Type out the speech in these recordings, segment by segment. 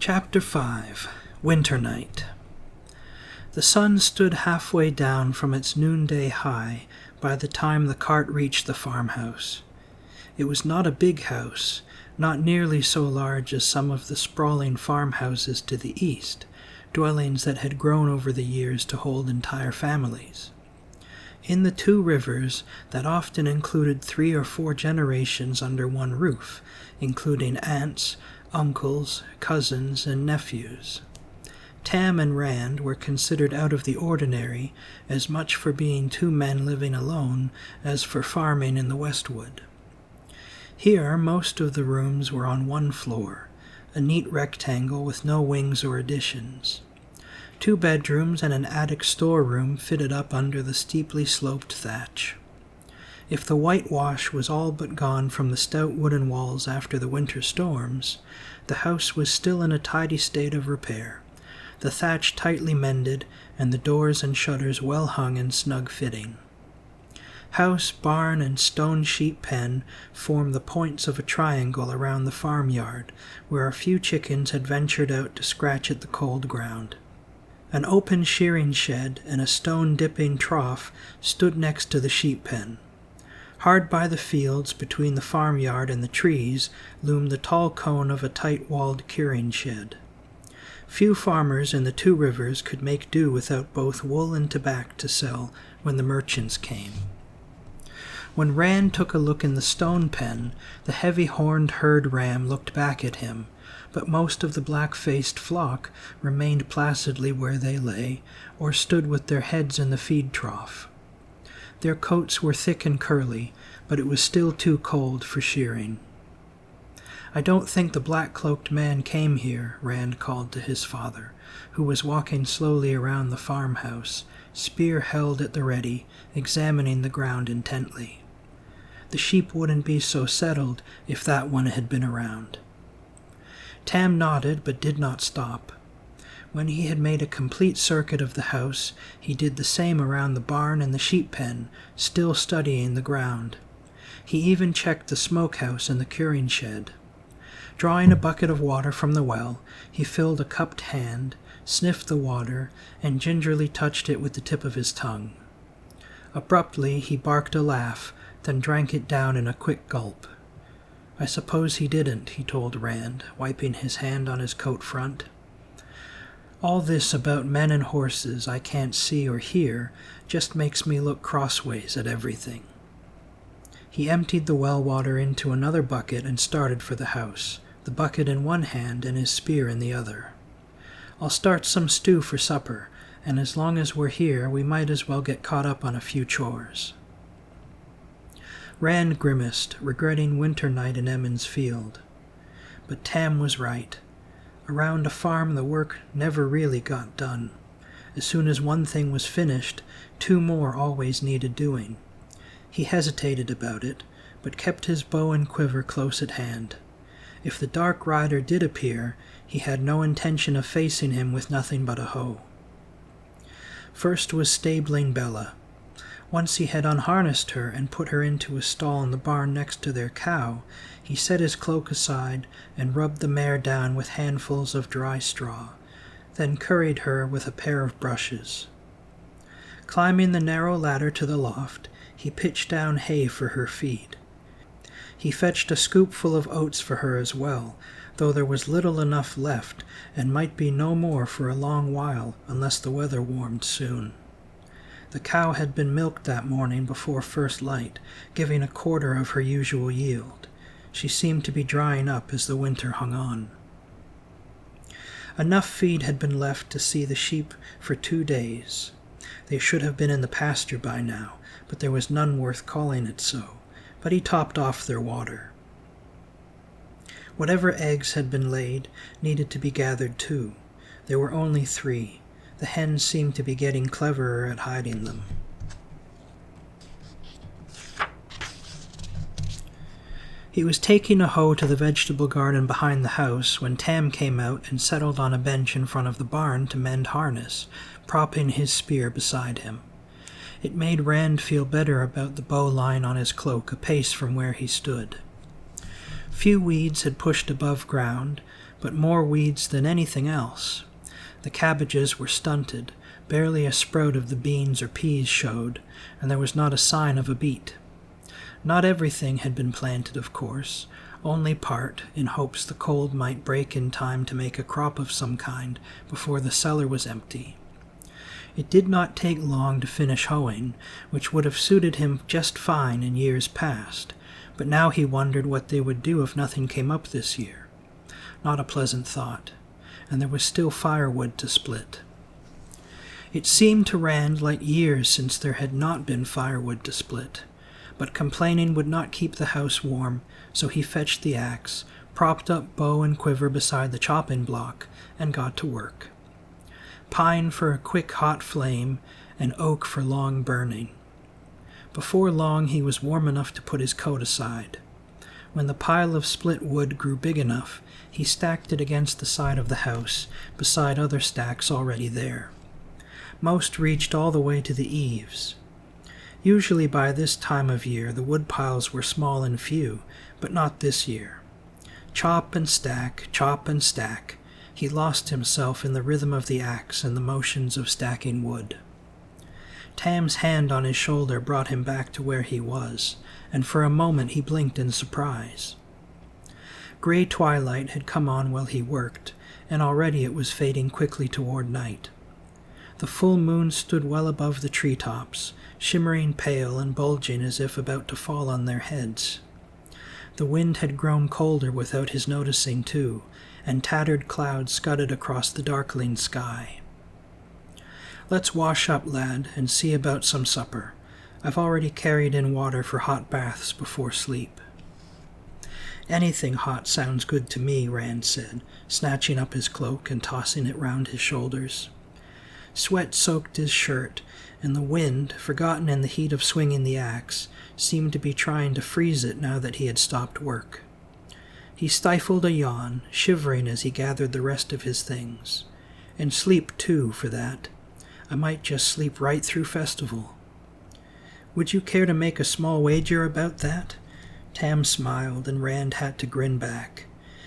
Chapter 5 Winternight. The sun stood halfway down from its noonday high by the time the cart reached the farmhouse. It was not a big house, not nearly so large as some of the sprawling farmhouses to the east, dwellings that had grown over the years to hold entire families. In the two rivers that often included 3 or 4 generations under one roof, including aunts, uncles, cousins, and nephews. Tam and Rand were considered out of the ordinary, as much for being 2 men living alone as for farming in the Westwood. Here most of the rooms were on one floor, a neat rectangle with no wings or additions. 2 bedrooms and an attic storeroom fitted up under the steeply sloped thatch. If the whitewash was all but gone from the stout wooden walls after the winter storms, the house was still in a tidy state of repair, the thatch tightly mended and the doors and shutters well hung and snug fitting. House, barn, and stone sheep pen formed the points of a triangle around the farmyard, where a few chickens had ventured out to scratch at the cold ground. An open shearing shed and a stone dipping trough stood next to the sheep pen. Hard by the fields, between the farmyard and the trees, loomed the tall cone of a tight-walled curing shed. Few farmers in the 2 rivers could make do without both wool and tobacco to sell when the merchants came. When Rand took a look in the stone pen, the heavy-horned herd ram looked back at him, but most of the black-faced flock remained placidly where they lay, or stood with their heads in the feed trough. Their coats were thick and curly, but it was still too cold for shearing. "I don't think the black-cloaked man came here," Rand called to his father, who was walking slowly around the farmhouse, spear held at the ready, examining the ground intently. "The sheep wouldn't be so settled if that one had been around." Tam nodded but did not stop. When he had made a complete circuit of the house, he did the same around the barn and the sheep pen, still studying the ground. He even checked the smokehouse and the curing shed. Drawing a bucket of water from the well, he filled a cupped hand, sniffed the water, and gingerly touched it with the tip of his tongue. Abruptly he barked a laugh, then drank it down in a quick gulp. "I suppose he didn't," he told Rand, wiping his hand on his coat front. "All this about men and horses I can't see or hear just makes me look crossways at everything." He emptied the well water into another bucket and started for the house, the bucket in one hand and his spear in the other. "I'll start some stew for supper, and as long as we're here we might as well get caught up on a few chores." Rand grimaced, regretting Winternight in Emmons Field. But Tam was right. Around a farm the work never really got done. As soon as one thing was finished, 2 more always needed doing. He hesitated about it, but kept his bow and quiver close at hand. If the dark rider did appear, he had no intention of facing him with nothing but a hoe. First was stabling Bella. Once he had unharnessed her and put her into a stall in the barn next to their cow, he set his cloak aside and rubbed the mare down with handfuls of dry straw, then curried her with a pair of brushes. Climbing the narrow ladder to the loft, he pitched down hay for her feed. He fetched a scoopful of oats for her as well, though there was little enough left and might be no more for a long while unless the weather warmed soon. The cow had been milked that morning before first light, giving a quarter of her usual yield. She seemed to be drying up as the winter hung on. Enough feed had been left to see the sheep for 2 days. They should have been in the pasture by now, but there was none worth calling it so, but he topped off their water. Whatever eggs had been laid needed to be gathered too. There were only 3. The hens seemed to be getting cleverer at hiding them. He was taking a hoe to the vegetable garden behind the house when Tam came out and settled on a bench in front of the barn to mend harness, propping his spear beside him. It made Rand feel better about the bow line on his cloak a pace from where he stood. Few weeds had pushed above ground, but more weeds than anything else. The cabbages were stunted, barely a sprout of the beans or peas showed, and there was not a sign of a beet. Not everything had been planted, of course, only part, in hopes the cold might break in time to make a crop of some kind before the cellar was empty. It did not take long to finish hoeing, which would have suited him just fine in years past, but now he wondered what they would do if nothing came up this year. Not a pleasant thought, and there was still firewood to split. It seemed to Rand like years since there had not been firewood to split, but complaining would not keep the house warm, so he fetched the axe, propped up bow and quiver beside the chopping block, and got to work. Pine for a quick hot flame, and oak for long burning. Before long he was warm enough to put his coat aside. When the pile of split wood grew big enough, he stacked it against the side of the house, beside other stacks already there. Most reached all the way to the eaves. Usually by this time of year the wood piles were small and few, but not this year. Chop and stack, he lost himself in the rhythm of the axe and the motions of stacking wood. Tam's hand on his shoulder brought him back to where he was, and for a moment he blinked in surprise. Gray twilight had come on while he worked, and already it was fading quickly toward night. The full moon stood well above the treetops, shimmering pale and bulging as if about to fall on their heads. The wind had grown colder without his noticing, too, and tattered clouds scudded across the darkling sky. "Let's wash up, lad, and see about some supper. I've already carried in water for hot baths before sleep." "Anything hot sounds good to me," Rand said, snatching up his cloak and tossing it round his shoulders. Sweat soaked his shirt, and the wind, forgotten in the heat of swinging the axe, seemed to be trying to freeze it now that he had stopped work. He stifled a yawn, shivering as he gathered the rest of his things. And sleep, too, for that. I might just sleep right through festival. "Would you care to make a small wager about that?" Tam smiled, and Rand had to grin back.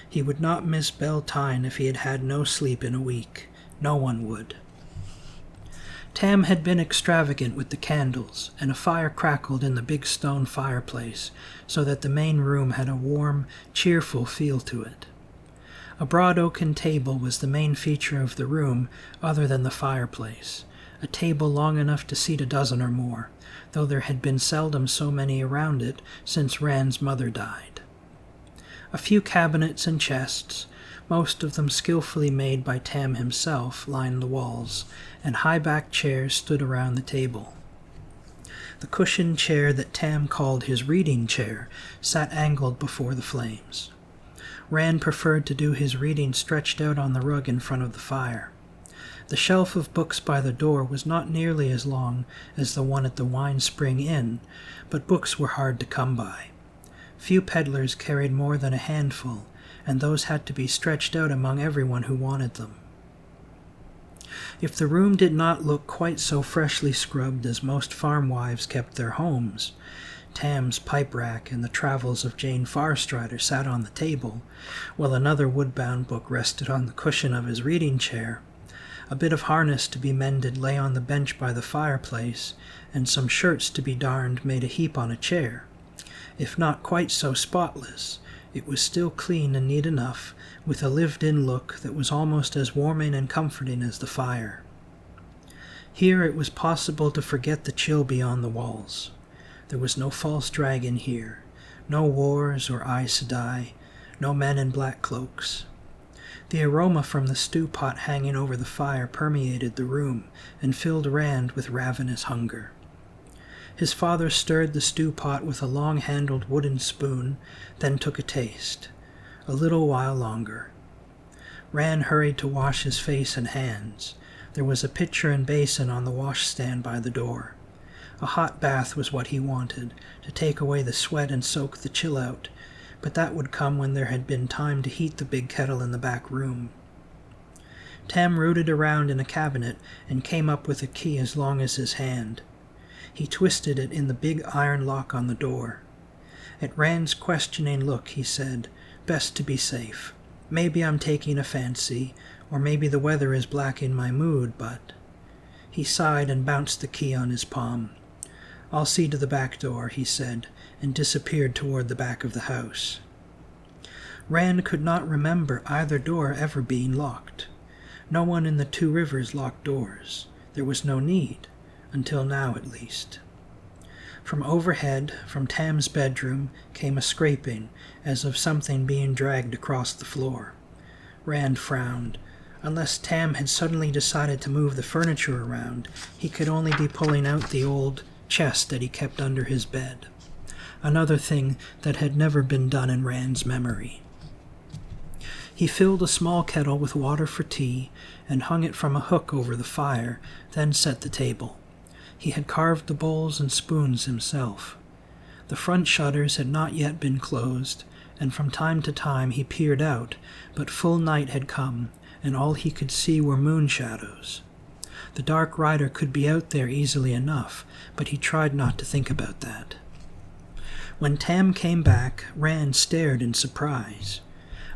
He would not miss Beltane if he had had no sleep in a week. No one would. Tam had been extravagant with the candles, and a fire crackled in the big stone fireplace, so that the main room had a warm, cheerful feel to it. A broad oaken table was the main feature of the room, other than the fireplace, a table long enough to seat a dozen or more, though there had been seldom so many around it since Rand's mother died. A few cabinets and chests, most of them skillfully made by Tam himself, lined the walls, and high-backed chairs stood around the table. The cushioned chair that Tam called his reading chair sat angled before the flames. Rand preferred to do his reading stretched out on the rug in front of the fire. The shelf of books by the door was not nearly as long as the one at the Wine Spring Inn, but books were hard to come by. Few peddlers carried more than a handful, and those had to be stretched out among everyone who wanted them. If the room did not look quite so freshly scrubbed as most farm wives kept their homes, Tam's pipe rack and the travels of Jane Farstrider sat on the table, while another wood-bound book rested on the cushion of his reading chair. A bit of harness to be mended lay on the bench by the fireplace, and some shirts to be darned made a heap on a chair. If not quite so spotless, it was still clean and neat enough, with a lived-in look that was almost as warming and comforting as the fire. Here it was possible to forget the chill beyond the walls. There was no false dragon here, no wars or Aes Sedai, no men in black cloaks. The aroma from the stew pot hanging over the fire permeated the room and filled Rand with ravenous hunger. His father stirred the stew pot with a long-handled wooden spoon, then took a taste. A little while longer. Rand hurried to wash his face and hands. There was a pitcher and basin on the washstand by the door. A hot bath was what he wanted, to take away the sweat and soak the chill out, but that would come when there had been time to heat the big kettle in the back room. Tam rooted around in a cabinet and came up with a key as long as his hand. He twisted it in the big iron lock on the door. At Rand's questioning look, he said, "Best to be safe." Maybe I'm taking a fancy, or maybe the weather is blacking my mood, but... He sighed and bounced the key on his palm. "I'll see to the back door," he said, and disappeared toward the back of the house. Rand could not remember either door ever being locked. No one in the Two Rivers locked doors. There was no need, until now at least. From overhead, from Tam's bedroom, came a scraping, as of something being dragged across the floor. Rand frowned. Unless Tam had suddenly decided to move the furniture around, he could only be pulling out the old chest that he kept under his bed. Another thing that had never been done in Rand's memory. He filled a small kettle with water for tea and hung it from a hook over the fire, then set the table. He had carved the bowls and spoons himself. The front shutters had not yet been closed, and from time to time he peered out, but full night had come, and all he could see were moon shadows. The dark rider could be out there easily enough, but he tried not to think about that. When Tam came back, Rand stared in surprise.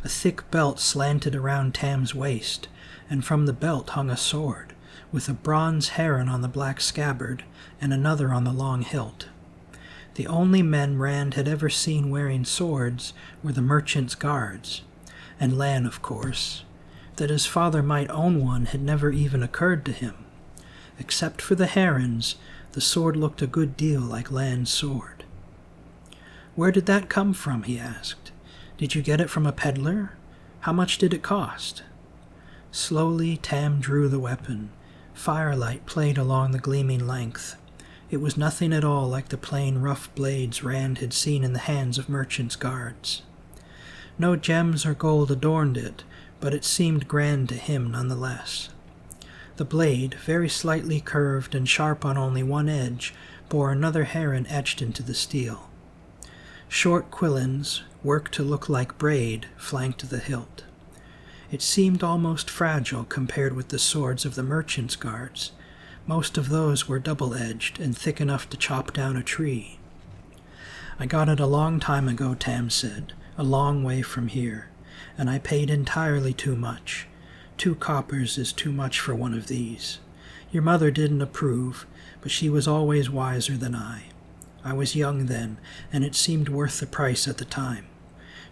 A thick belt slanted around Tam's waist, and from the belt hung a sword, with a bronze heron on the black scabbard and another on the long hilt. The only men Rand had ever seen wearing swords were the merchant's guards, and Lan, of course. That his father might own one had never even occurred to him. Except for the herons, the sword looked a good deal like Lan's sword. "Where did that come from?" he asked. "Did you get it from a peddler? How much did it cost?" Slowly Tam drew the weapon. Firelight played along the gleaming length. It was nothing at all like the plain rough blades Rand had seen in the hands of merchants' guards. No gems or gold adorned it, but it seemed grand to him nonetheless. The blade, very slightly curved and sharp on only one edge, bore another heron etched into the steel. Short quillins, worked to look like braid, flanked the hilt. It seemed almost fragile compared with the swords of the merchants' guards. Most of those were double-edged and thick enough to chop down a tree. "I got it a long time ago," Tam said, "a long way from here, and I paid entirely too much. 2 coppers is too much for one of these. Your mother didn't approve, but she was always wiser than I. I was young then, and it seemed worth the price at the time.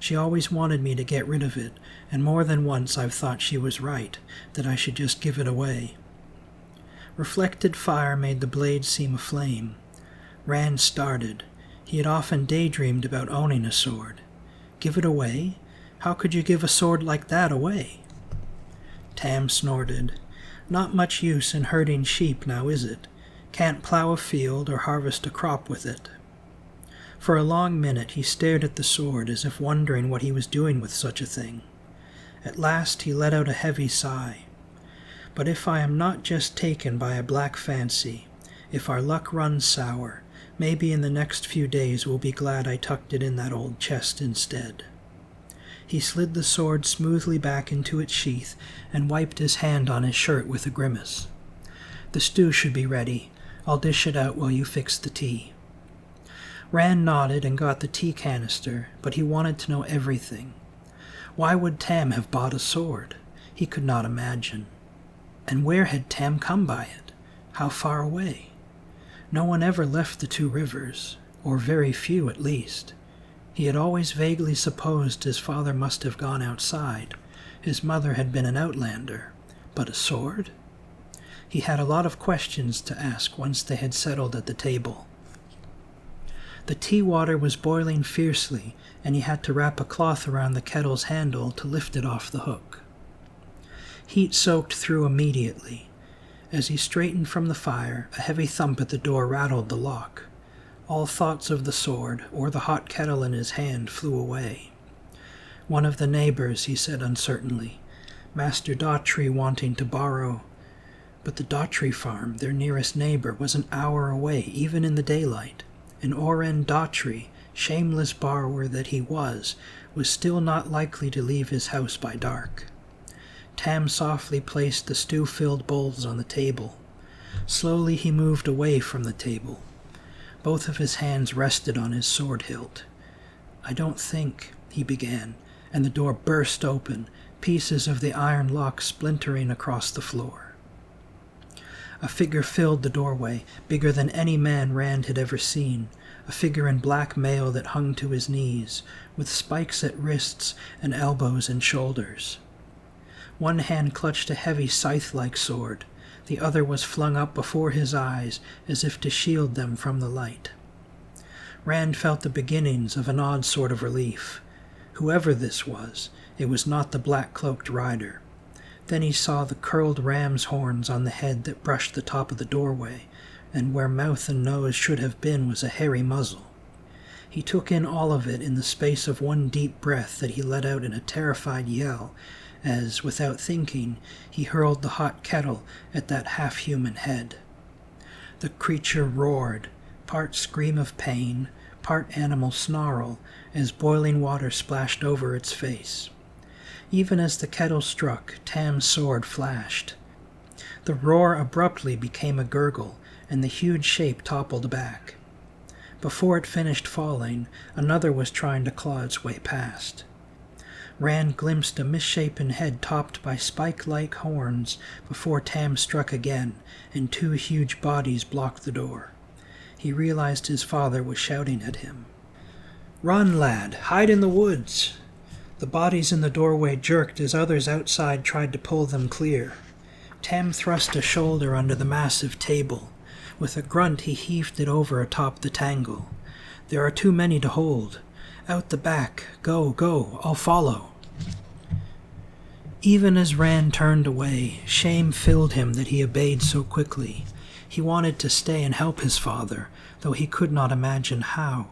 She always wanted me to get rid of it, and more than once I've thought she was right, that I should just give it away." Reflected fire made the blade seem aflame. Rand started. He had often daydreamed about owning a sword. Give it away? How could you give a sword like that away? Tam snorted. "Not much use in herding sheep now, is it? Can't plow a field or harvest a crop with it." For a long minute he stared at the sword as if wondering what he was doing with such a thing. At last he let out a heavy sigh. "But if I am not just taken by a black fancy, if our luck runs sour, maybe in the next few days we'll be glad I tucked it in that old chest instead." He slid the sword smoothly back into its sheath and wiped his hand on his shirt with a grimace. "The stew should be ready. I'll dish it out while you fix the tea." Rand nodded and got the tea canister, but he wanted to know everything. Why would Tam have bought a sword? He could not imagine. And where had Tam come by it? How far away? No one ever left the Two Rivers, or very few at least. He had always vaguely supposed his father must have gone outside. His mother had been an outlander. But a sword? He had a lot of questions to ask once they had settled at the table. The tea water was boiling fiercely, and he had to wrap a cloth around the kettle's handle to lift it off the hook. Heat soaked through immediately. As he straightened from the fire, a heavy thump at the door rattled the lock. All thoughts of the sword, or the hot kettle in his hand, flew away. "One of the neighbors," he said uncertainly. "Master Daughtry wanting to borrow." But the Daughtry farm, their nearest neighbor, was an hour away, even in the daylight. And Oren Daughtry, shameless borrower that he was still not likely to leave his house by dark. Tam softly placed the stew-filled bowls on the table. Slowly he moved away from the table. Both of his hands rested on his sword hilt. "I don't think," he began, and the door burst open, pieces of the iron lock splintering across the floor. A figure filled the doorway, bigger than any man Rand had ever seen, a figure in black mail that hung to his knees, with spikes at wrists and elbows and shoulders. One hand clutched a heavy scythe-like sword, the other was flung up before his eyes as if to shield them from the light. Rand felt the beginnings of an odd sort of relief. Whoever this was, it was not the black-cloaked rider. Then he saw the curled ram's horns on the head that brushed the top of the doorway, and where mouth and nose should have been was a hairy muzzle. He took in all of it in the space of one deep breath that he let out in a terrified yell, as, without thinking, he hurled the hot kettle at that half-human head. The creature roared, part scream of pain, part animal snarl, as boiling water splashed over its face. Even as the kettle struck, Tam's sword flashed. The roar abruptly became a gurgle, and the huge shape toppled back. Before it finished falling, another was trying to claw its way past. Rand glimpsed a misshapen head topped by spike-like horns before Tam struck again, and two huge bodies blocked the door. He realized his father was shouting at him. "Run, lad! Hide in the woods!" The bodies in the doorway jerked as others outside tried to pull them clear. Tam thrust a shoulder under the massive table. With a grunt he heaved it over atop the tangle. "There are too many to hold. Out the back. Go, go. I'll follow." Even as Rand turned away, shame filled him that he obeyed so quickly. He wanted to stay and help his father, though he could not imagine how,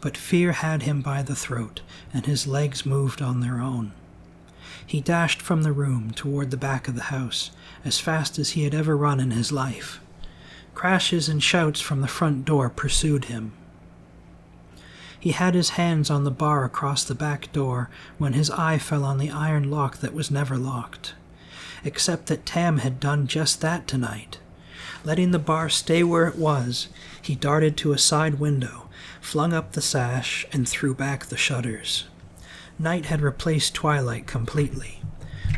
but fear had him by the throat, and his legs moved on their own. He dashed from the room toward the back of the house, as fast as he had ever run in his life. Crashes and shouts from the front door pursued him. He had his hands on the bar across the back door when his eye fell on the iron lock that was never locked. Except that Tam had done just that tonight. Letting the bar stay where it was, he darted to a side window, flung up the sash, and threw back the shutters. Night had replaced twilight completely.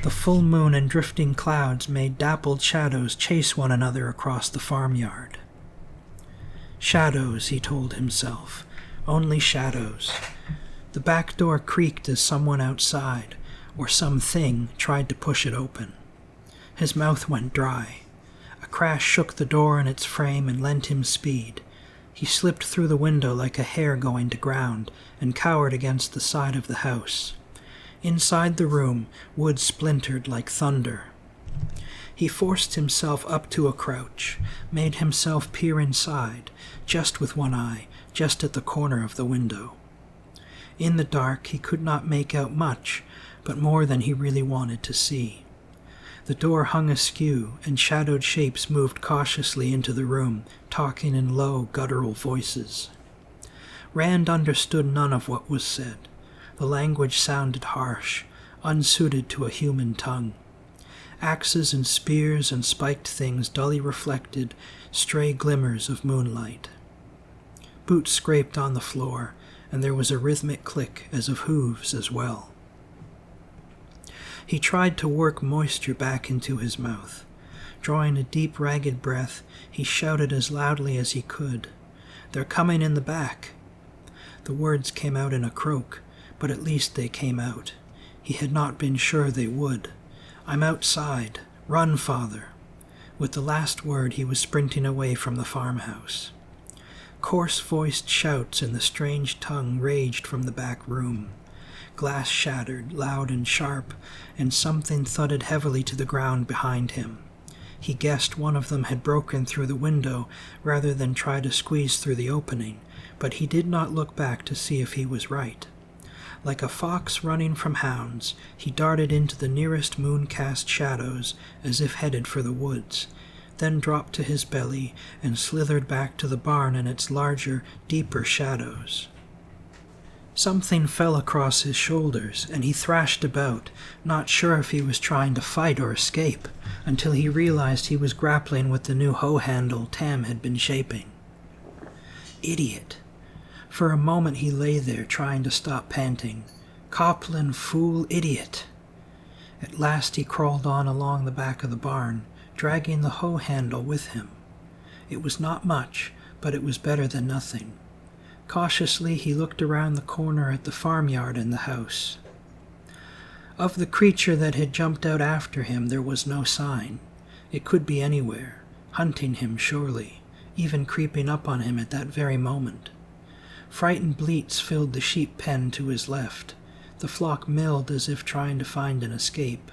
The full moon and drifting clouds made dappled shadows chase one another across the farmyard. Shadows, he told himself. Only shadows. The back door creaked as someone outside, or something, tried to push it open. His mouth went dry. A crash shook the door in its frame and lent him speed. He slipped through the window like a hare going to ground, and cowered against the side of the house. Inside the room, wood splintered like thunder. He forced himself up to a crouch, made himself peer inside, just with one eye, just at the corner of the window. In the dark he could not make out much, but more than he really wanted to see. The door hung askew, and shadowed shapes moved cautiously into the room, talking in low, guttural voices. Rand understood none of what was said. The language sounded harsh, unsuited to a human tongue. Axes and spears and spiked things dully reflected stray glimmers of moonlight. Boots scraped on the floor, and there was a rhythmic click as of hooves as well. He tried to work moisture back into his mouth. Drawing a deep, ragged breath, he shouted as loudly as he could, "They're coming in the back." The words came out in a croak, but at least they came out. He had not been sure they would. "I'm outside. Run, father." With the last word he was sprinting away from the farmhouse. Coarse-voiced shouts in the strange tongue raged from the back room. Glass shattered, loud and sharp, and something thudded heavily to the ground behind him. He guessed one of them had broken through the window rather than try to squeeze through the opening, but he did not look back to see if he was right. Like a fox running from hounds, he darted into the nearest moon-cast shadows as if headed for the woods, then dropped to his belly and slithered back to the barn and its larger, deeper shadows. Something fell across his shoulders, and he thrashed about, not sure if he was trying to fight or escape, until he realized he was grappling with the new hoe handle Tam had been shaping. Idiot! For a moment he lay there trying to stop panting, Copland, fool, idiot! At last he crawled on along the back of the barn, dragging the hoe handle with him. It was not much, but it was better than nothing. Cautiously he looked around the corner at the farmyard and the house. Of the creature that had jumped out after him there was no sign. It could be anywhere, hunting him surely, even creeping up on him at that very moment. Frightened bleats filled the sheep pen to his left. The flock milled as if trying to find an escape.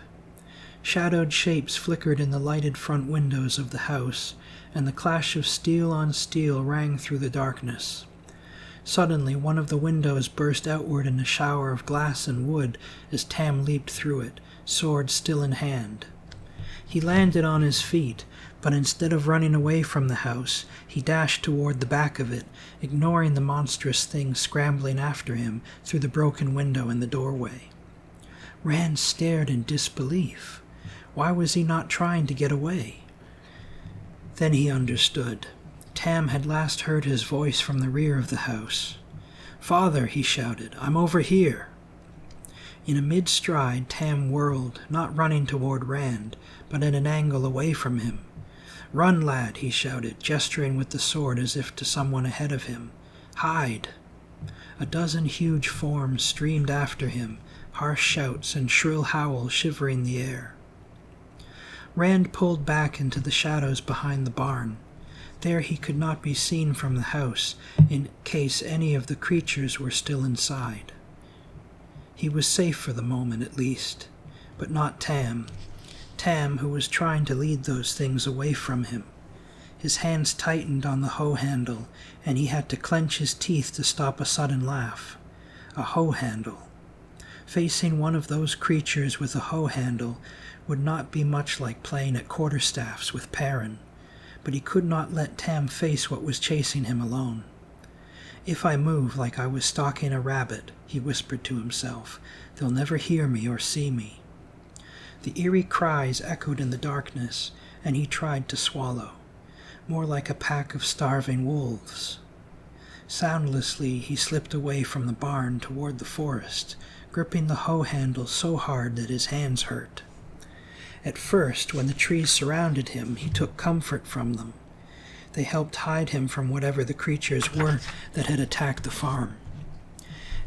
Shadowed shapes flickered in the lighted front windows of the house, and the clash of steel on steel rang through the darkness. Suddenly one of the windows burst outward in a shower of glass and wood as Tam leaped through it, sword still in hand. He landed on his feet, but instead of running away from the house, he dashed toward the back of it, ignoring the monstrous thing scrambling after him through the broken window in the doorway. Rand stared in disbelief. Why was he not trying to get away? Then he understood. Tam had last heard his voice from the rear of the house. "Father," he shouted, "I'm over here." In a mid-stride, Tam whirled, not running toward Rand, but at an angle away from him. "Run, lad," he shouted, gesturing with the sword as if to someone ahead of him. "Hide!" A dozen huge forms streamed after him, harsh shouts and shrill howls shivering the air. Rand pulled back into the shadows behind the barn. There he could not be seen from the house, in case any of the creatures were still inside. He was safe for the moment, at least, but not Tam. Tam, who was trying to lead those things away from him. His hands tightened on the hoe handle, and he had to clench his teeth to stop a sudden laugh. A hoe handle. Facing one of those creatures with a hoe handle would not be much like playing at quarterstaffs with Perrin, but he could not let Tam face what was chasing him alone. "If I move like I was stalking a rabbit," he whispered to himself, "they'll never hear me or see me." The eerie cries echoed in the darkness, and he tried to swallow, more like a pack of starving wolves. Soundlessly he slipped away from the barn toward the forest, gripping the hoe handle so hard that his hands hurt. At first, when the trees surrounded him, he took comfort from them. They helped hide him from whatever the creatures were that had attacked the farm.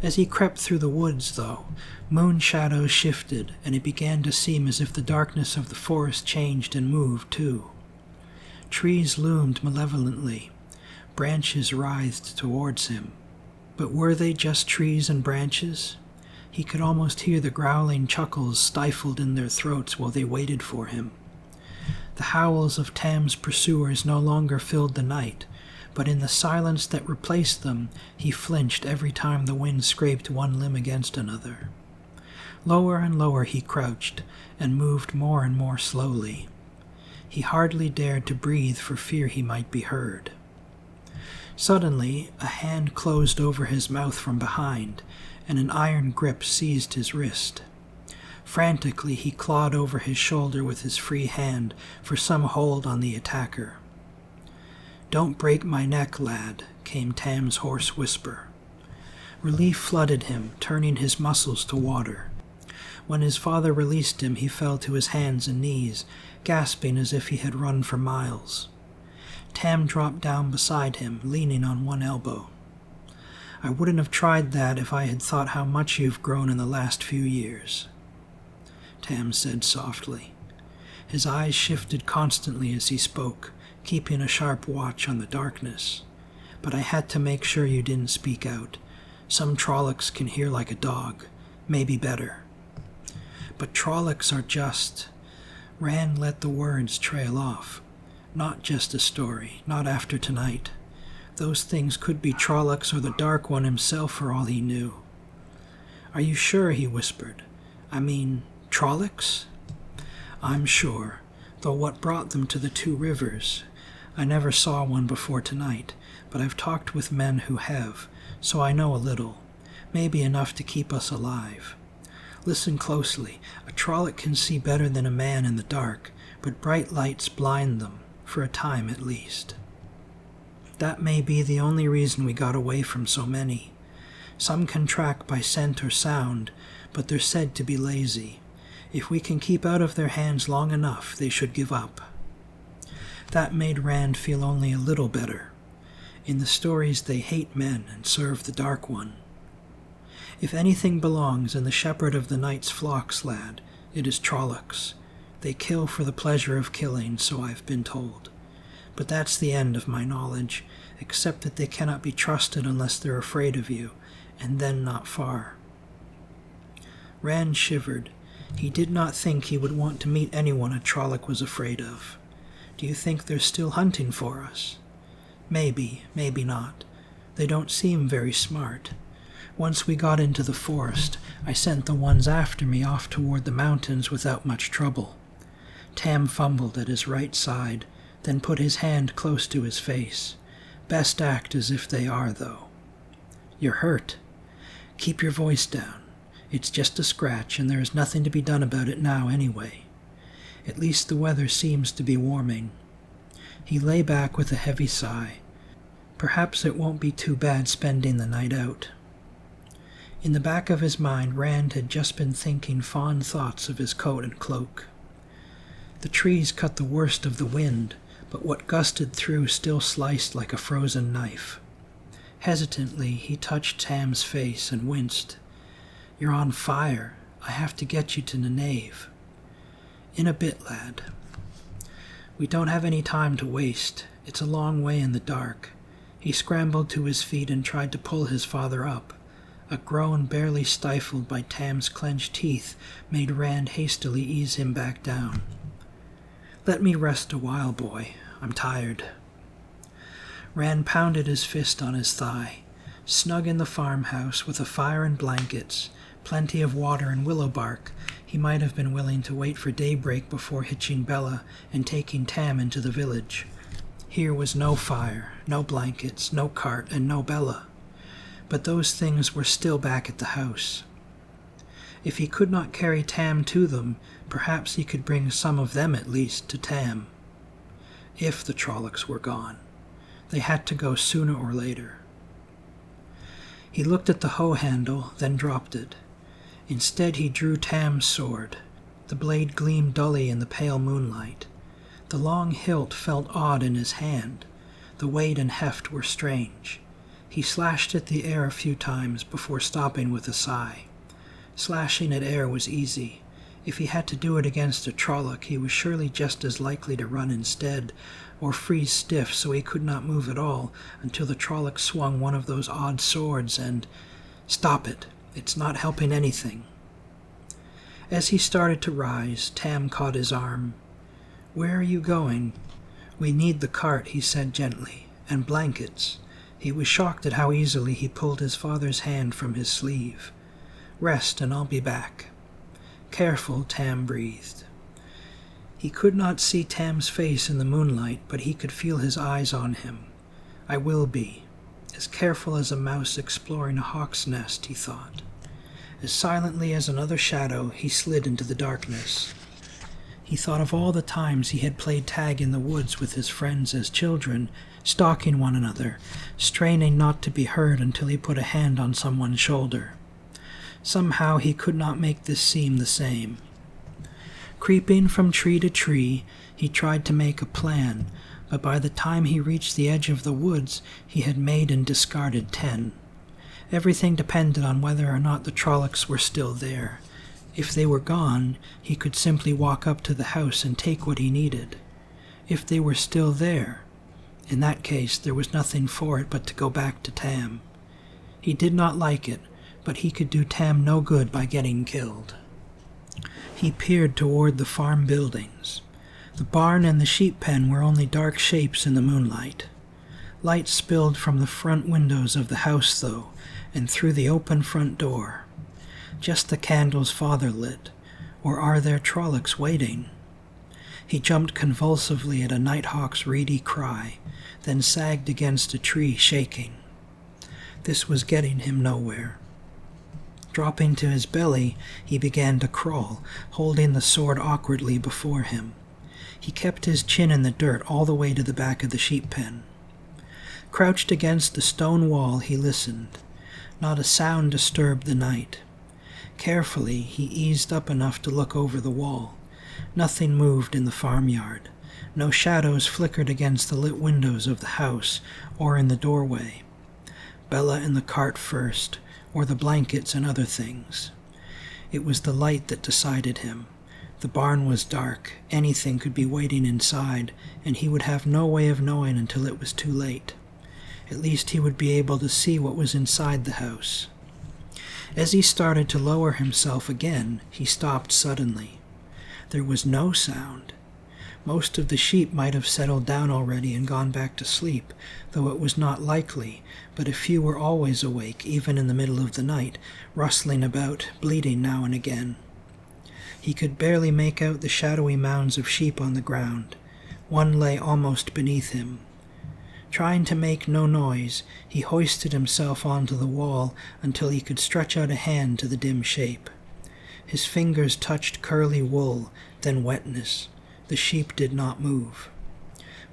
As he crept through the woods, though, moon shadows shifted, and it began to seem as if the darkness of the forest changed and moved, too. Trees loomed malevolently. Branches writhed towards him. But were they just trees and branches? He could almost hear the growling chuckles stifled in their throats while they waited for him. The howls of Tam's pursuers no longer filled the night, but in the silence that replaced them, he flinched every time the wind scraped one limb against another. Lower and lower he crouched, and moved more and more slowly. He hardly dared to breathe for fear he might be heard. Suddenly, a hand closed over his mouth from behind, and an iron grip seized his wrist. Frantically, he clawed over his shoulder with his free hand for some hold on the attacker. "Don't break my neck, lad," came Tam's hoarse whisper. Relief flooded him, turning his muscles to water. When his father released him, he fell to his hands and knees, gasping as if he had run for miles. Tam dropped down beside him, leaning on one elbow. "I wouldn't have tried that if I had thought how much you've grown in the last few years," Tam said softly. His eyes shifted constantly as he spoke, keeping a sharp watch on the darkness. "But I had to make sure you didn't speak out. Some Trollocs can hear like a dog, maybe better." "But Trollocs are just—" Rand let the words trail off. "Not just a story, not after tonight. Those things could be Trollocs or the Dark One himself for all he knew." "Are you sure?" he whispered. "I mean, Trollocs?" "I'm sure, though what brought them to the two rivers? I never saw one before tonight, but I've talked with men who have, so I know a little, maybe enough to keep us alive. Listen closely. A Trolloc can see better than a man in the dark, but bright lights blind them, for a time at least. That may be the only reason we got away from so many. Some can track by scent or sound, but they're said to be lazy. If we can keep out of their hands long enough, they should give up. That made Rand feel only a little better. In the stories, they hate men and serve the Dark One. If anything belongs in the shepherd of the night's flocks, lad, it is Trollocs. They kill for the pleasure of killing, so I've been told. But that's the end of my knowledge, except that they cannot be trusted unless they're afraid of you, and then not far. Rand shivered. He did not think he would want to meet anyone a Trolloc was afraid of. Do you think they're still hunting for us? Maybe, maybe not. They don't seem very smart. Once we got into the forest, I sent the ones after me off toward the mountains without much trouble. Tam fumbled at his right side, then put his hand close to his face. Best act as if they are, though. You're hurt. Keep your voice down. It's just a scratch, and there is nothing to be done about it now anyway. At least the weather seems to be warming. He lay back with a heavy sigh. Perhaps it won't be too bad spending the night out. In the back of his mind, Rand had just been thinking fond thoughts of his coat and cloak. The trees cut the worst of the wind, but what gusted through still sliced like a frozen knife. Hesitantly, he touched Tam's face and winced. You're on fire. I have to get you to the nave. In a bit, lad. We don't have any time to waste. It's a long way in the dark. He scrambled to his feet and tried to pull his father up. A groan barely stifled by Tam's clenched teeth made Rand hastily ease him back down. Let me rest a while, boy. I'm tired. Rand pounded his fist on his thigh. Snug in the farmhouse, with a fire and blankets, plenty of water and willow bark, he might have been willing to wait for daybreak before hitching Bella and taking Tam into the village. Here was no fire, no blankets, no cart, and no Bella. But those things were still back at the house. If he could not carry Tam to them, perhaps he could bring some of them at least to Tam. If the Trollocs were gone. They had to go sooner or later. He looked at the hoe handle, then dropped it. Instead he drew Tam's sword. The blade gleamed dully in the pale moonlight. The long hilt felt odd in his hand. The weight and heft were strange. He slashed at the air a few times before stopping with a sigh. Slashing at air was easy. If he had to do it against a Trolloc, he was surely just as likely to run instead, or freeze stiff so he could not move at all until the Trolloc swung one of those odd swords and... Stop it! It's not helping anything. As he started to rise, Tam caught his arm. Where are you going? We need the cart, he said gently, and blankets. He was shocked at how easily he pulled his father's hand from his sleeve. Rest and I'll be back. Careful, Tam breathed. He could not see Tam's face in the moonlight, but he could feel his eyes on him. I will be. As careful as a mouse exploring a hawk's nest, he thought. As silently as another shadow, he slid into the darkness. He thought of all the times he had played tag in the woods with his friends as children, stalking one another, straining not to be heard until he put a hand on someone's shoulder. Somehow he could not make this seem the same. Creeping from tree to tree, he tried to make a plan, but by the time he reached the edge of the woods, he had made and discarded 10. Everything depended on whether or not the Trollocs were still there. If they were gone, he could simply walk up to the house and take what he needed. If they were still there, in that case there was nothing for it but to go back to Tam. He did not like it, but he could do Tam no good by getting killed. He peered toward the farm buildings. The barn and the sheep pen were only dark shapes in the moonlight. Light spilled from the front windows of the house, though, and through the open front door. Just the candles father lit, or are there Trollocs waiting? He jumped convulsively at a nighthawk's reedy cry, then sagged against a tree, shaking. This was getting him nowhere. Dropping to his belly, he began to crawl, holding the sword awkwardly before him. He kept his chin in the dirt all the way to the back of the sheep pen. Crouched against the stone wall, he listened. Not a sound disturbed the night. Carefully, he eased up enough to look over the wall. Nothing moved in the farmyard. No shadows flickered against the lit windows of the house or in the doorway. Bella in the cart first, or the blankets and other things. It was the light that decided him. The barn was dark, anything could be waiting inside, and he would have no way of knowing until it was too late. At least he would be able to see what was inside the house. As he started to lower himself again, he stopped suddenly. There was no sound. Most of the sheep might have settled down already and gone back to sleep, though it was not likely, but a few were always awake, even in the middle of the night, rustling about, bleating now and again. He could barely make out the shadowy mounds of sheep on the ground. One lay almost beneath him. Trying to make no noise, he hoisted himself onto the wall until he could stretch out a hand to the dim shape. His fingers touched curly wool, then wetness. The sheep did not move.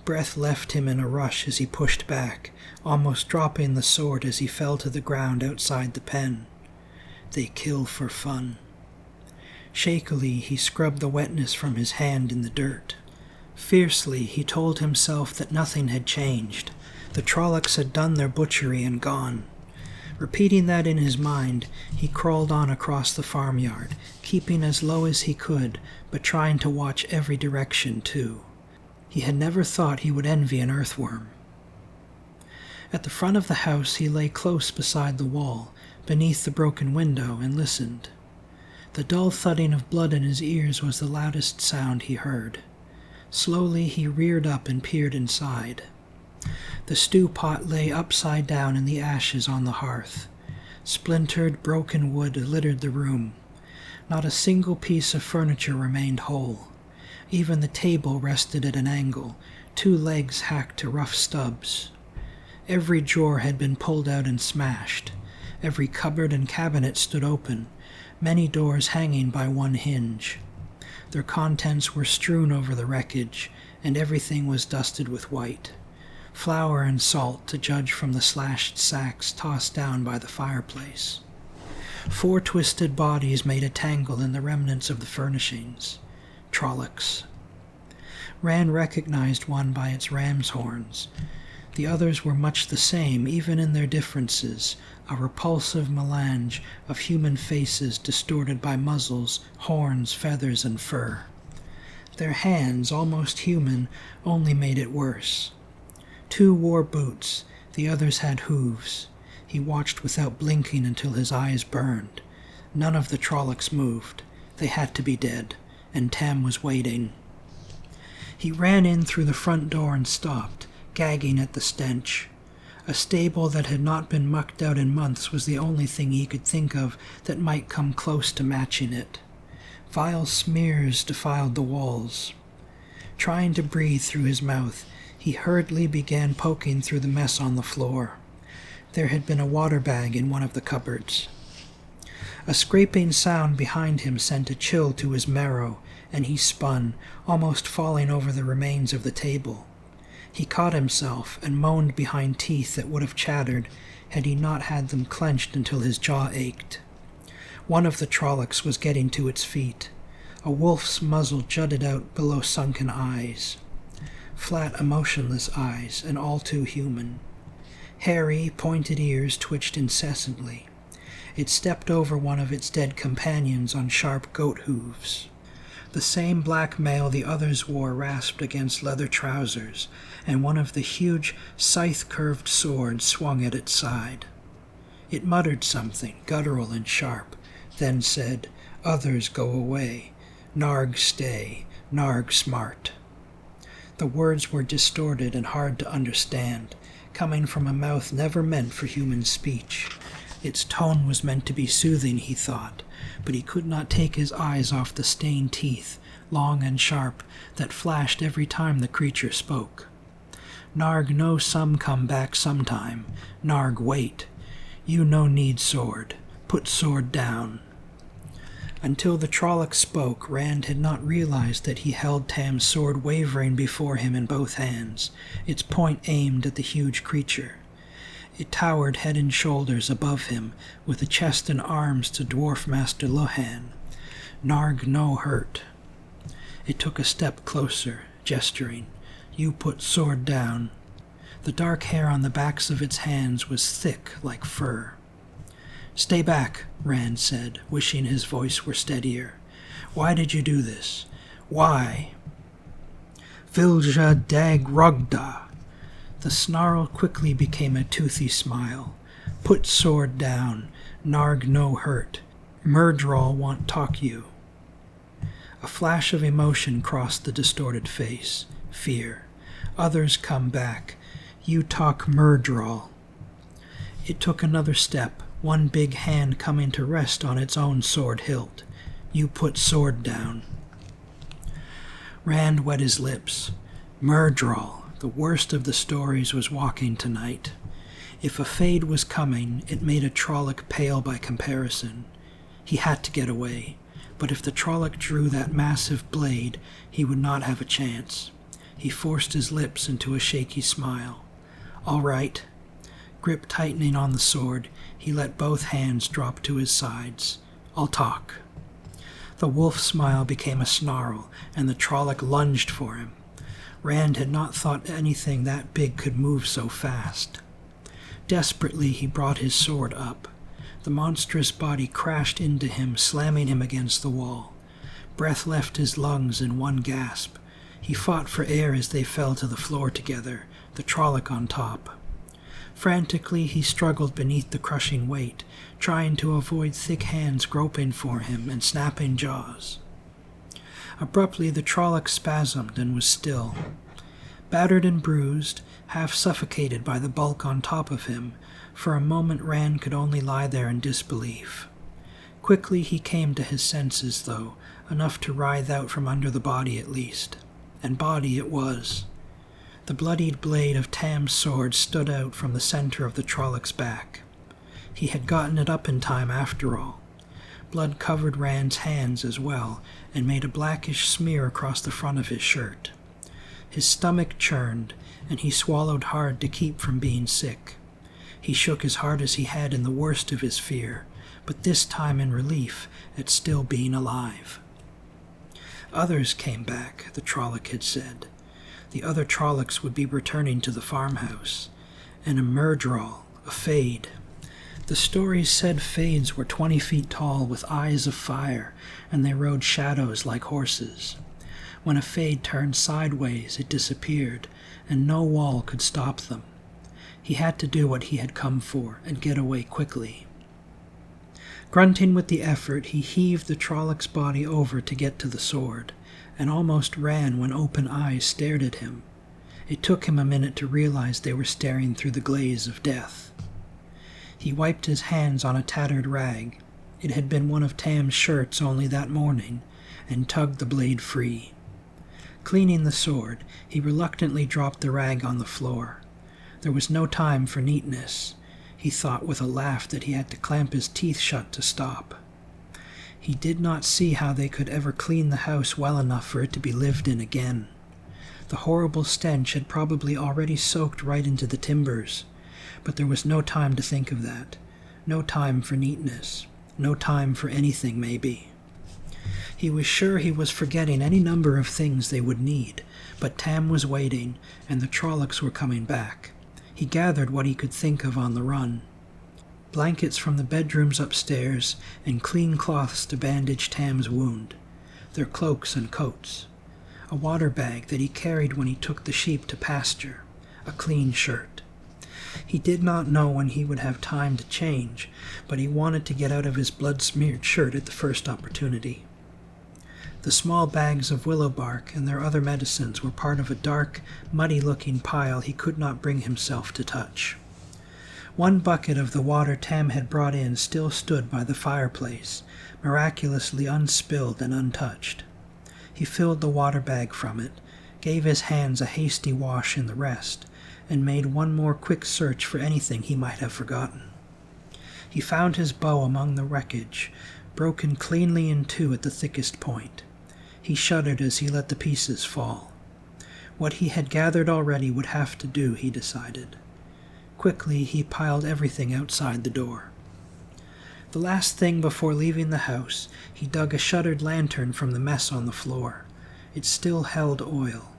Breath left him in a rush as he pushed back, almost dropping the sword as he fell to the ground outside the pen. They kill for fun. Shakily, he scrubbed the wetness from his hand in the dirt. Fiercely, he told himself that nothing had changed. The Trollocs had done their butchery and gone. Repeating that in his mind, he crawled on across the farmyard, keeping as low as he could, but trying to watch every direction, too. He had never thought he would envy an earthworm. At the front of the house, he lay close beside the wall, beneath the broken window, and listened. The dull thudding of blood in his ears was the loudest sound he heard. Slowly, he reared up and peered inside. The stew pot lay upside down in the ashes on the hearth. Splintered, broken wood littered the room. Not a single piece of furniture remained whole. Even the table rested at an angle, 2 legs hacked to rough stubs. Every drawer had been pulled out and smashed. Every cupboard and cabinet stood open, many doors hanging by one hinge. Their contents were strewn over the wreckage, and everything was dusted with white. Flour and salt, to judge from the slashed sacks tossed down by the fireplace. 4 twisted bodies made a tangle in the remnants of the furnishings. Trollocs. Rand recognized one by its ram's horns. The others were much the same, even in their differences, a repulsive melange of human faces distorted by muzzles, horns, feathers, and fur. Their hands, almost human, only made it worse. 2 wore boots, the others had hooves. He watched without blinking until his eyes burned. None of the Trollocs moved. They had to be dead, and Tam was waiting. He ran in through the front door and stopped, gagging at the stench. A stable that had not been mucked out in months was the only thing he could think of that might come close to matching it. Vile smears defiled the walls. Trying to breathe through his mouth, he hurriedly began poking through the mess on the floor. There had been a water bag in one of the cupboards. A scraping sound behind him sent a chill to his marrow, and he spun, almost falling over the remains of the table. He caught himself and moaned behind teeth that would have chattered had he not had them clenched until his jaw ached. One of the Trollocs was getting to its feet. A wolf's muzzle jutted out below sunken eyes. Flat, emotionless eyes, and all too human. Hairy, pointed ears twitched incessantly. It stepped over one of its dead companions on sharp goat hooves. The same black mail the others wore rasped against leather trousers, and one of the huge, scythe-curved swords swung at its side. It muttered something, guttural and sharp, then said, "Others go away. Narg stay. Narg smart." The words were distorted and hard to understand, coming from a mouth never meant for human speech. Its tone was meant to be soothing, he thought, but he could not take his eyes off the stained teeth, long and sharp, that flashed every time the creature spoke. "Narg know some come back sometime. Narg wait. You no need sword. Put sword down." Until the Trolloc spoke, Rand had not realized that he held Tam's sword wavering before him in both hands, its point aimed at the huge creature. It towered head and shoulders above him, with a chest and arms to dwarf Master Lohan. Narg no hurt. It took a step closer, gesturing. You put sword down. The dark hair on the backs of its hands was thick like fur. Stay back, Rand said, wishing his voice were steadier. Why did you do this? Why? Vilja dag rogda. The snarl quickly became a toothy smile. Put sword down. Narg no hurt. Murdral want talk you. A flash of emotion crossed the distorted face. Fear. Others come back. You talk Murdral. It took another step, one big hand coming to rest on its own sword hilt. You put sword down. Rand wet his lips. Murdral. The worst of the stories was walking tonight. If a fade was coming, it made a Trolloc pale by comparison. He had to get away, but if the Trolloc drew that massive blade, he would not have a chance. He forced his lips into a shaky smile. All right. Grip tightening on the sword, he let both hands drop to his sides. I'll talk. The wolf smile became a snarl, and the Trolloc lunged for him. Rand had not thought anything that big could move so fast. Desperately, he brought his sword up. The monstrous body crashed into him, slamming him against the wall. Breath left his lungs in one gasp. He fought for air as they fell to the floor together, the Trolloc on top. Frantically, he struggled beneath the crushing weight, trying to avoid thick hands groping for him and snapping jaws. Abruptly, the Trolloc spasmed and was still. Battered and bruised, half suffocated by the bulk on top of him, for a moment Rand could only lie there in disbelief. Quickly he came to his senses, though, enough to writhe out from under the body at least. And body it was. The bloodied blade of Tam's sword stood out from the center of the Trolloc's back. He had gotten it up in time after all. Blood covered Rand's hands as well, and made a blackish smear across the front of his shirt. His stomach churned, and he swallowed hard to keep from being sick. He shook as hard as he had in the worst of his fear, but this time in relief at still being alive. Others came back, the Trolloc had said. The other Trollocs would be returning to the farmhouse. And a Murdral, a Fade. The stories said Fades were 20 feet tall with eyes of fire, and they rode shadows like horses. When a Fade turned sideways, it disappeared, and no wall could stop them. He had to do what he had come for, and get away quickly. Grunting with the effort, he heaved the Trolloc's body over to get to the sword, and almost ran when open eyes stared at him. It took him a minute to realize they were staring through the glaze of death. He wiped his hands on a tattered rag. It had been one of Tam's shirts only that morning, and tugged the blade free. Cleaning the sword, he reluctantly dropped the rag on the floor. There was no time for neatness. He thought with a laugh that he had to clamp his teeth shut to stop. He did not see how they could ever clean the house well enough for it to be lived in again. The horrible stench had probably already soaked right into the timbers, but there was no time to think of that. No time for neatness. No time for anything, maybe. He was sure he was forgetting any number of things they would need, but Tam was waiting, and the Trollocs were coming back. He gathered what he could think of on the run. Blankets from the bedrooms upstairs, and clean cloths to bandage Tam's wound. Their cloaks and coats. A water bag that he carried when he took the sheep to pasture. A clean shirt. He did not know when he would have time to change, but he wanted to get out of his blood-smeared shirt at the first opportunity. The small bags of willow bark and their other medicines were part of a dark, muddy-looking pile he could not bring himself to touch. One bucket of the water Tam had brought in still stood by the fireplace, miraculously unspilled and untouched. He filled the water bag from it, gave his hands a hasty wash in the rest, and made one more quick search for anything he might have forgotten. He found his bow among the wreckage, broken cleanly in two at the thickest point. He shuddered as he let the pieces fall. What he had gathered already would have to do, he decided. Quickly he piled everything outside the door. The last thing before leaving the house, he dug a shuttered lantern from the mess on the floor. It still held oil.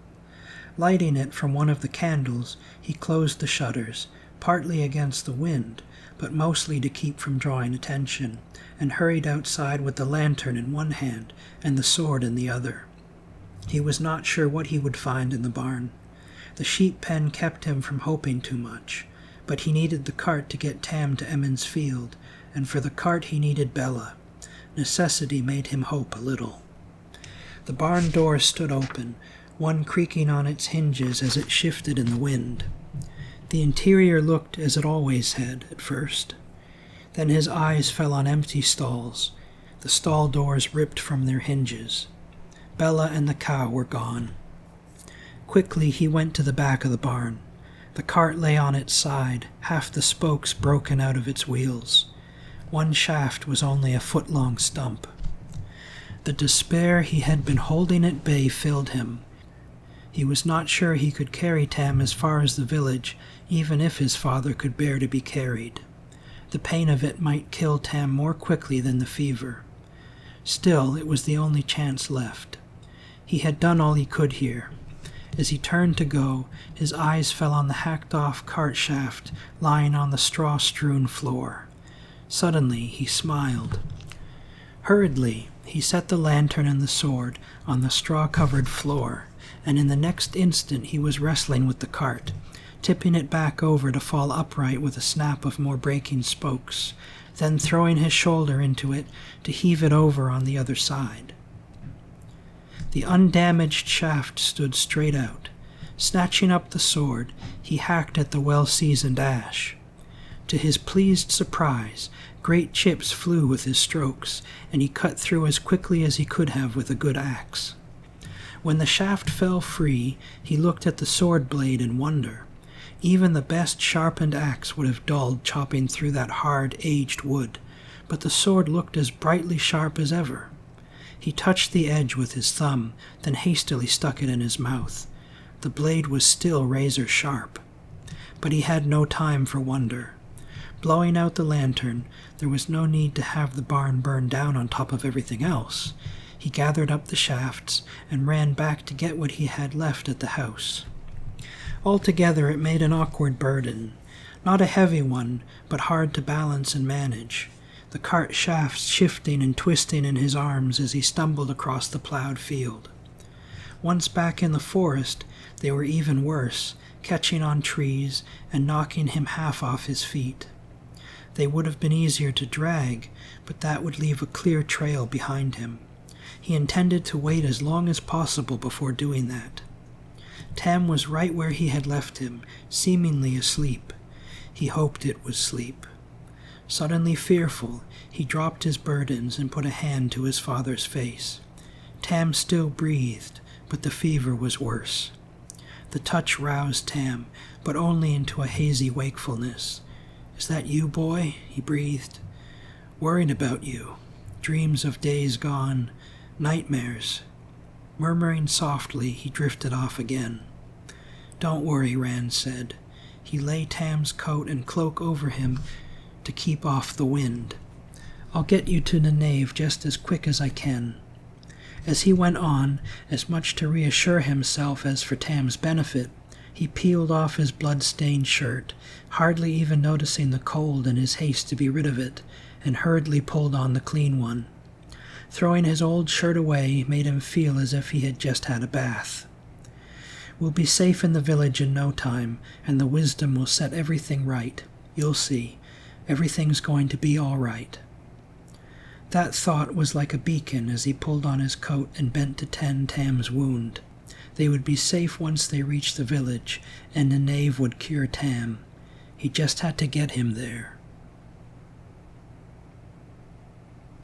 Lighting it from one of the candles, he closed the shutters, partly against the wind, but mostly to keep from drawing attention, and hurried outside with the lantern in one hand and the sword in the other. He was not sure what he would find in the barn. The sheep pen kept him from hoping too much, but he needed the cart to get Tam to Emmons Field, and for the cart he needed Bella. Necessity made him hope a little. The barn door stood open, one creaking on its hinges as it shifted in the wind. The interior looked as it always had at first. Then his eyes fell on empty stalls. The stall doors ripped from their hinges. Bella and the cow were gone. Quickly he went to the back of the barn. The cart lay on its side, half the spokes broken out of its wheels. One shaft was only a foot-long stump. The despair he had been holding at bay filled him. He was not sure he could carry Tam as far as the village, even if his father could bear to be carried. The pain of it might kill Tam more quickly than the fever. Still, it was the only chance left. He had done all he could here. As he turned to go, his eyes fell on the hacked-off cart shaft lying on the straw-strewn floor. Suddenly he smiled. Hurriedly, he set the lantern and the sword on the straw-covered floor, and in the next instant he was wrestling with the cart, tipping it back over to fall upright with a snap of more breaking spokes, then throwing his shoulder into it to heave it over on the other side. The undamaged shaft stood straight out. Snatching up the sword, he hacked at the well-seasoned ash. To his pleased surprise, great chips flew with his strokes, and he cut through as quickly as he could have with a good axe. When the shaft fell free, he looked at the sword blade in wonder. Even the best sharpened axe would have dulled chopping through that hard, aged wood, but the sword looked as brightly sharp as ever. He touched the edge with his thumb, then hastily stuck it in his mouth. The blade was still razor sharp. But he had no time for wonder. Blowing out the lantern, there was no need to have the barn burn down on top of everything else. He gathered up the shafts and ran back to get what he had left at the house. Altogether it made an awkward burden. Not a heavy one, but hard to balance and manage. The cart shafts shifting and twisting in his arms as he stumbled across the plowed field. Once back in the forest, they were even worse, catching on trees and knocking him half off his feet. They would have been easier to drag, but that would leave a clear trail behind him. He intended to wait as long as possible before doing that. Tam was right where he had left him, seemingly asleep. He hoped it was sleep. Suddenly fearful, he dropped his burdens and put a hand to his father's face. Tam still breathed, but the fever was worse. The touch roused Tam, but only into a hazy wakefulness. "Is that you, boy?" he breathed. "Worried about you. Dreams of days gone. Nightmares." Murmuring softly, he drifted off again. "Don't worry," Rand said. He lay Tam's coat and cloak over him to keep off the wind. "I'll get you to the nave just as quick as I can." As he went on, as much to reassure himself as for Tam's benefit, he peeled off his blood-stained shirt, hardly even noticing the cold in his haste to be rid of it, and hurriedly pulled on the clean one. Throwing his old shirt away made him feel as if he had just had a bath. "We'll be safe in the village in no time, and the wisdom will set everything right. You'll see. Everything's going to be all right." That thought was like a beacon as he pulled on his coat and bent to tend Tam's wound. They would be safe once they reached the village, and the knave would cure Tam. He just had to get him there.